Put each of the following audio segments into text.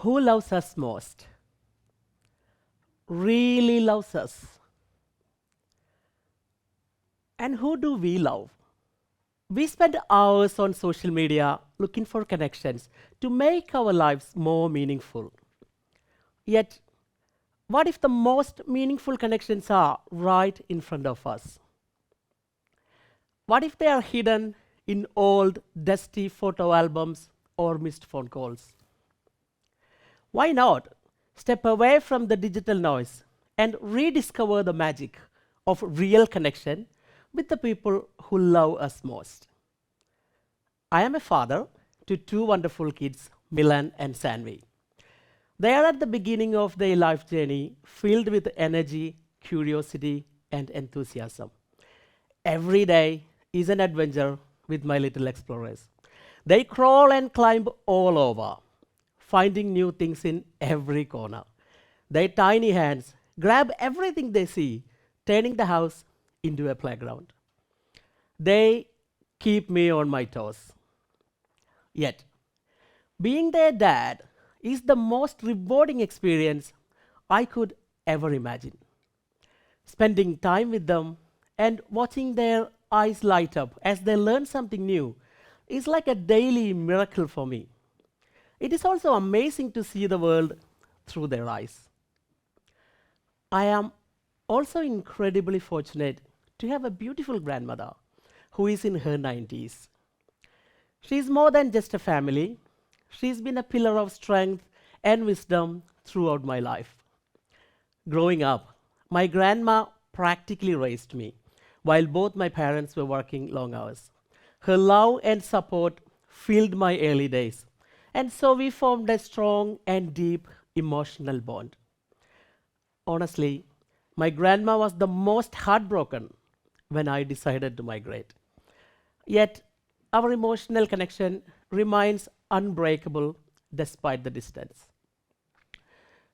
Who loves us most? Really loves us? And who do we love? We spend hours on social media looking for connections to make our lives more meaningful. Yet, what if the most meaningful connections are right in front of us? What if they are hidden in old, dusty photo albums or missed phone calls? Why not step away from the digital noise and rediscover the magic of real connection with the people who love us most? I am a father to two wonderful kids, Milan and Saanvi. They are at the beginning of their life journey, filled with energy, curiosity, and enthusiasm. Every day is an adventure with my little explorers. They crawl and climb all over, finding new things in every corner. Their tiny hands grab everything they see, turning the house into a playground. They keep me on my toes. Yet, being their dad is the most rewarding experience I could ever imagine. Spending time with them and watching their eyes light up as they learn something new is like a daily miracle for me. It is also amazing to see the world through their eyes. I am also incredibly fortunate to have a beautiful grandmother who is in her 90s. She is more than just a family. She's been a pillar of strength and wisdom throughout my life. Growing up, my grandma practically raised me while both my parents were working long hours. Her love and support filled my early days, and so we formed a strong and deep emotional bond. Honestly, my grandma was the most heartbroken when I decided to migrate. Yet, our emotional connection remains unbreakable despite the distance.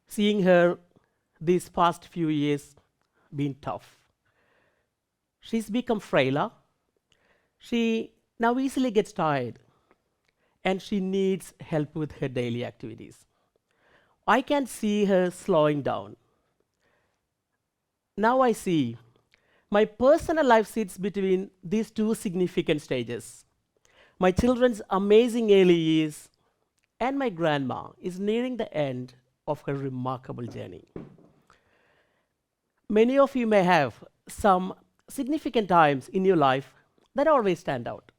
Seeing her these past few years been tough. She's become frailer. She now easily gets tired and she needs help with her daily activities. I can see her slowing down. Now I see my personal life sits between these two significant stages. My children's amazing early years and my grandma is nearing the end of her remarkable journey. Many of you may have some significant times in your life that always stand out.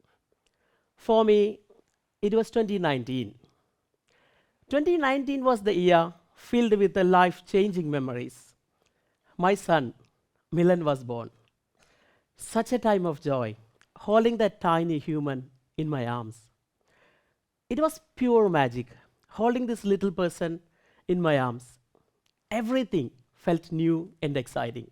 For me, it was 2019. 2019 was the year filled with the life-changing memories. My son, Milan, was born. Such a time of joy, holding that tiny human in my arms. It was pure magic, holding this little person in my arms. Everything felt new and exciting.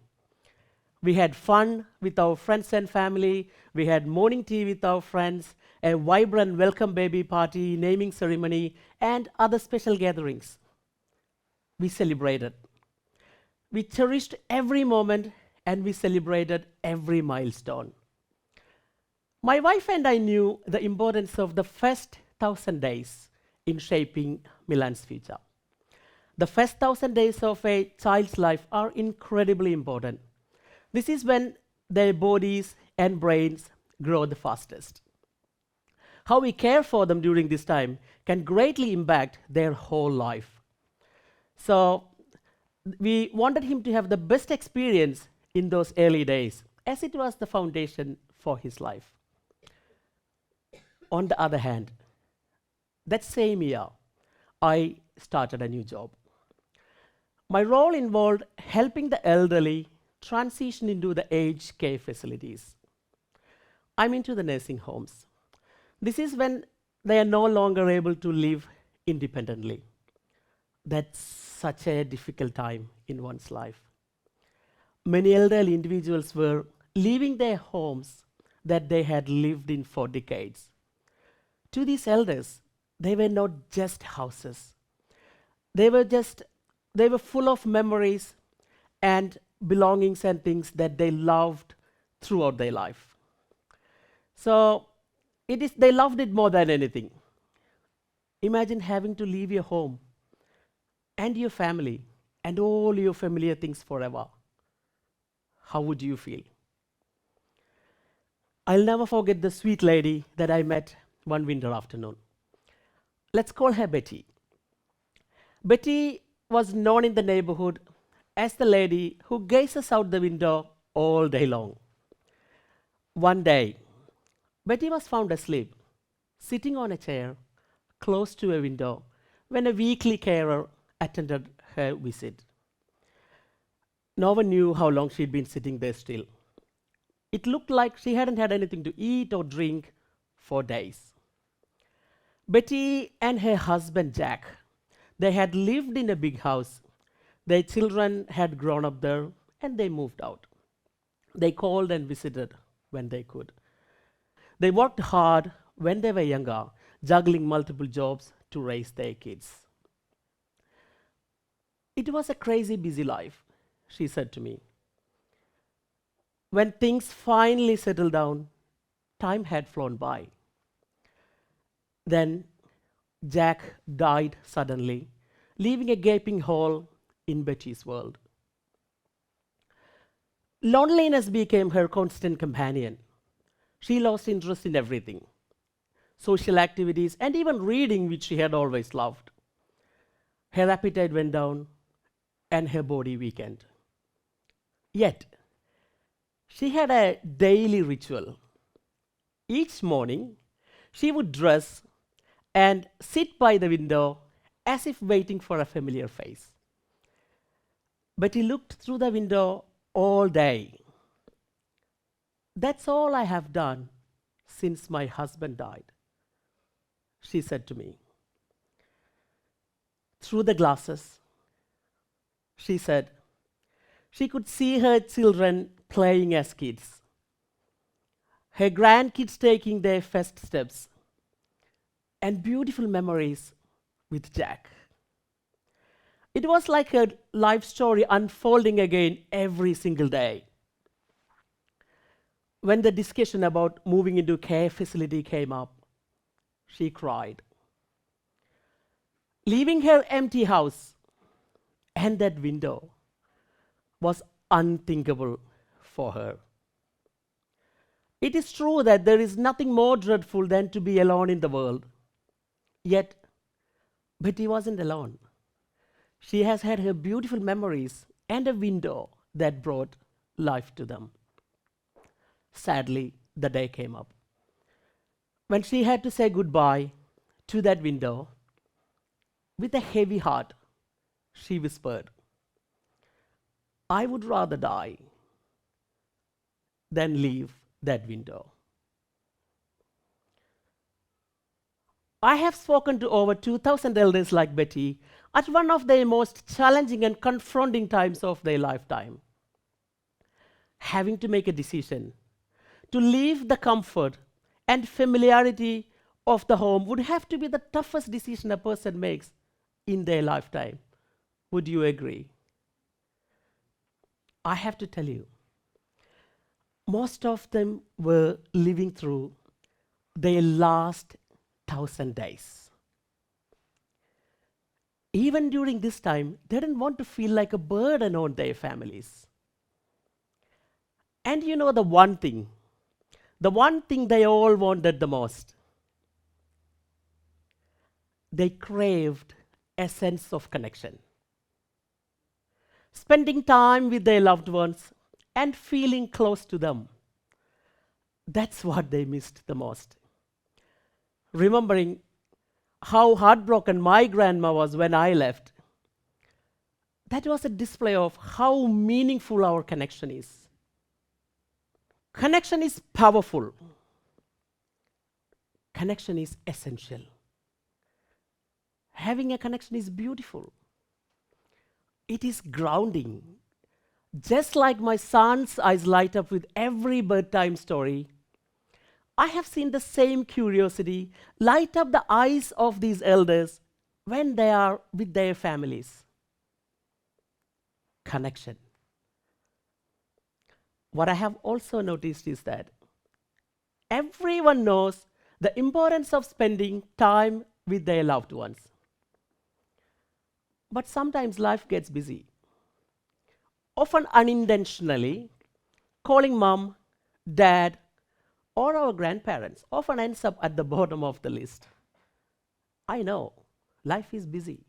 We had fun with our friends and family. We had morning tea with our friends, a vibrant welcome baby party, naming ceremony, and other special gatherings. We celebrated. We cherished every moment and we celebrated every milestone. My wife and I knew the importance of the first 1,000 days in shaping Milan's future. The first 1,000 days of a child's life are incredibly important. This is when their bodies and brains grow the fastest. How we care for them during this time can greatly impact their whole life. So, we wanted him to have the best experience in those early days, as it was the foundation for his life. On the other hand, that same year, I started a new job. My role involved helping the elderly transition into the aged care facilities. I'm into the nursing homes. This is when they are no longer able to live independently. That's such a difficult time in one's life. Many elderly individuals were leaving their homes that they had lived in for decades. To these elders, they were not just houses. They were full of memories and belongings and things that they loved throughout their life. So they loved it more than anything. Imagine having to leave your home and your family and all your familiar things forever, how would you feel? I'll never forget the sweet lady that I met one winter afternoon. Let's call her Betty. Betty was known in the neighborhood as the lady who gazes out the window all day long. One day, Betty was found asleep, sitting on a chair close to a window when a weekly carer attended her visit. No one knew how long she'd been sitting there still. It looked like she hadn't had anything to eat or drink for days. Betty and her husband Jack, they had lived in a big house. Their children had grown up there and they moved out. They called and visited when they could. They worked hard when they were younger, juggling multiple jobs to raise their kids. It was a crazy busy life, she said to me. When things finally settled down, time had flown by. Then Jack died suddenly, leaving a gaping hole in Betty's world. Loneliness became her constant companion. She lost interest in everything, social activities, and even reading, which she had always loved. Her appetite went down, and her body weakened. Yet, she had a daily ritual. Each morning, she would dress and sit by the window as if waiting for a familiar face. But he looked through the window all day. That's all I have done since my husband died, she said to me. Through the glasses, she said, she could see her children playing as kids, her grandkids taking their first steps, and beautiful memories with Jack. It was like her life story unfolding again every single day. When the discussion about moving into a care facility came up, she cried. Leaving her empty house and that window was unthinkable for her. It is true that there is nothing more dreadful than to be alone in the world. Yet, Betty wasn't alone. She has had her beautiful memories and a window that brought life to them. Sadly, the day came up when she had to say goodbye to that window. With a heavy heart, she whispered, I would rather die than leave that window. I have spoken to over 2,000 elders like Betty at one of their most challenging and confronting times of their lifetime. Having to make a decision to leave the comfort and familiarity of the home would have to be the toughest decision a person makes in their lifetime. Would you agree? I have to tell you, most of them were living through their last 1,000 days. Even during this time, they didn't want to feel like a burden on their families. And you know the one thing they all wanted the most, they craved a sense of connection. Spending time with their loved ones and feeling close to them. That's what they missed the most. Remembering how heartbroken my grandma was when I left, that was a display of how meaningful our connection is. Connection is powerful. Connection is essential. Having a connection is beautiful. It is grounding. Just like my son's eyes light up with every bedtime story, I have seen the same curiosity light up the eyes of these elders when they are with their families. Connection. What I have also noticed is that everyone knows the importance of spending time with their loved ones. But sometimes life gets busy. Often unintentionally, calling mom, dad, or our grandparents often ends up at the bottom of the list. I know, life is busy.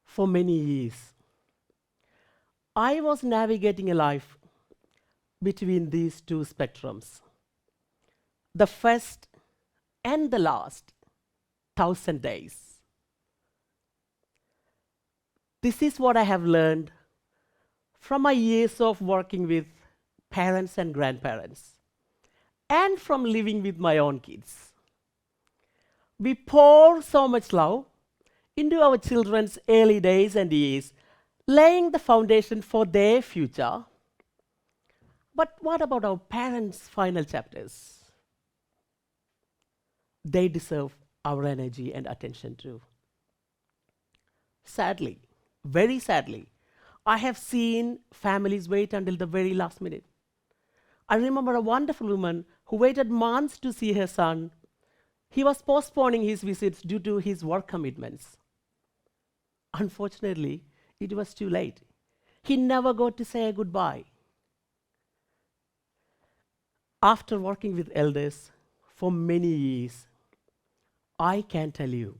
For many years, I was navigating a life between these two spectrums, the first and the last 1,000 days. This is what I have learned from my years of working with parents and grandparents, and from living with my own kids. We pour so much love into our children's early days and years, laying the foundation for their future. But what about our parents' final chapters? They deserve our energy and attention too. Sadly, very sadly, I have seen families wait until the very last minute. I remember a wonderful woman who waited months to see her son. He was postponing his visits due to his work commitments. Unfortunately, it was too late. He never got to say goodbye. After working with elders for many years, I can tell you,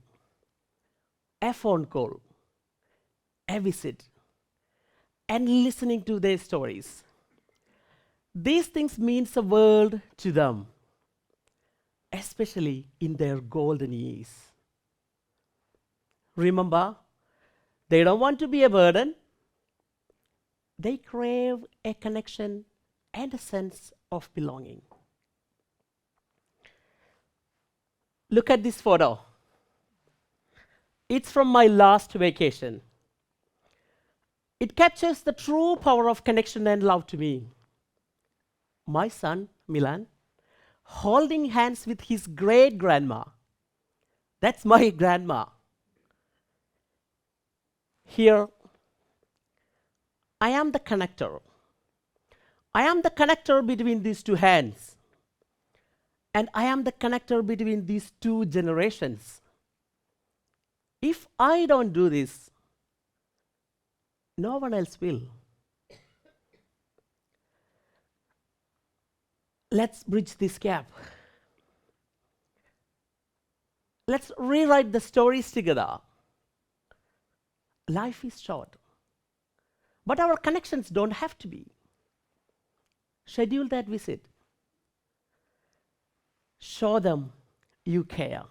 a phone call, a visit, and listening to their stories, these things mean the world to them, especially in their golden years. Remember, they don't want to be a burden. They crave a connection and a sense of belonging. Look at this photo. It's from my last vacation. It captures the true power of connection and love to me. My son, Milan, holding hands with his great grandma. That's my grandma. Here, I am the connector. I am the connector between these two hands. And I am the connector between these two generations. If I don't do this, no one else will. Let's bridge this gap. Let's rewrite the stories together. Life is short, but our connections don't have to be. Schedule that visit. Show them you care.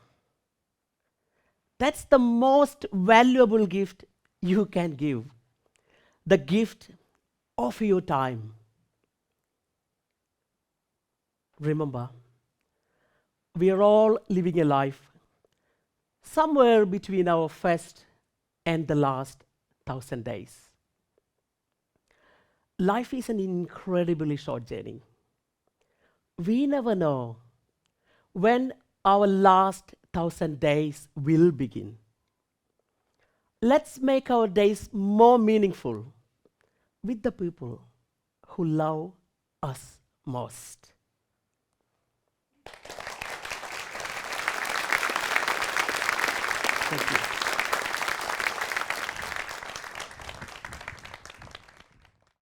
That's the most valuable gift you can give. The gift of your time. Remember, we are all living a life somewhere between our first and the last 1,000 days. Life is an incredibly short journey. We never know when our last 1,000 days will begin. Let's make our days more meaningful with the people who love us most. Thank you.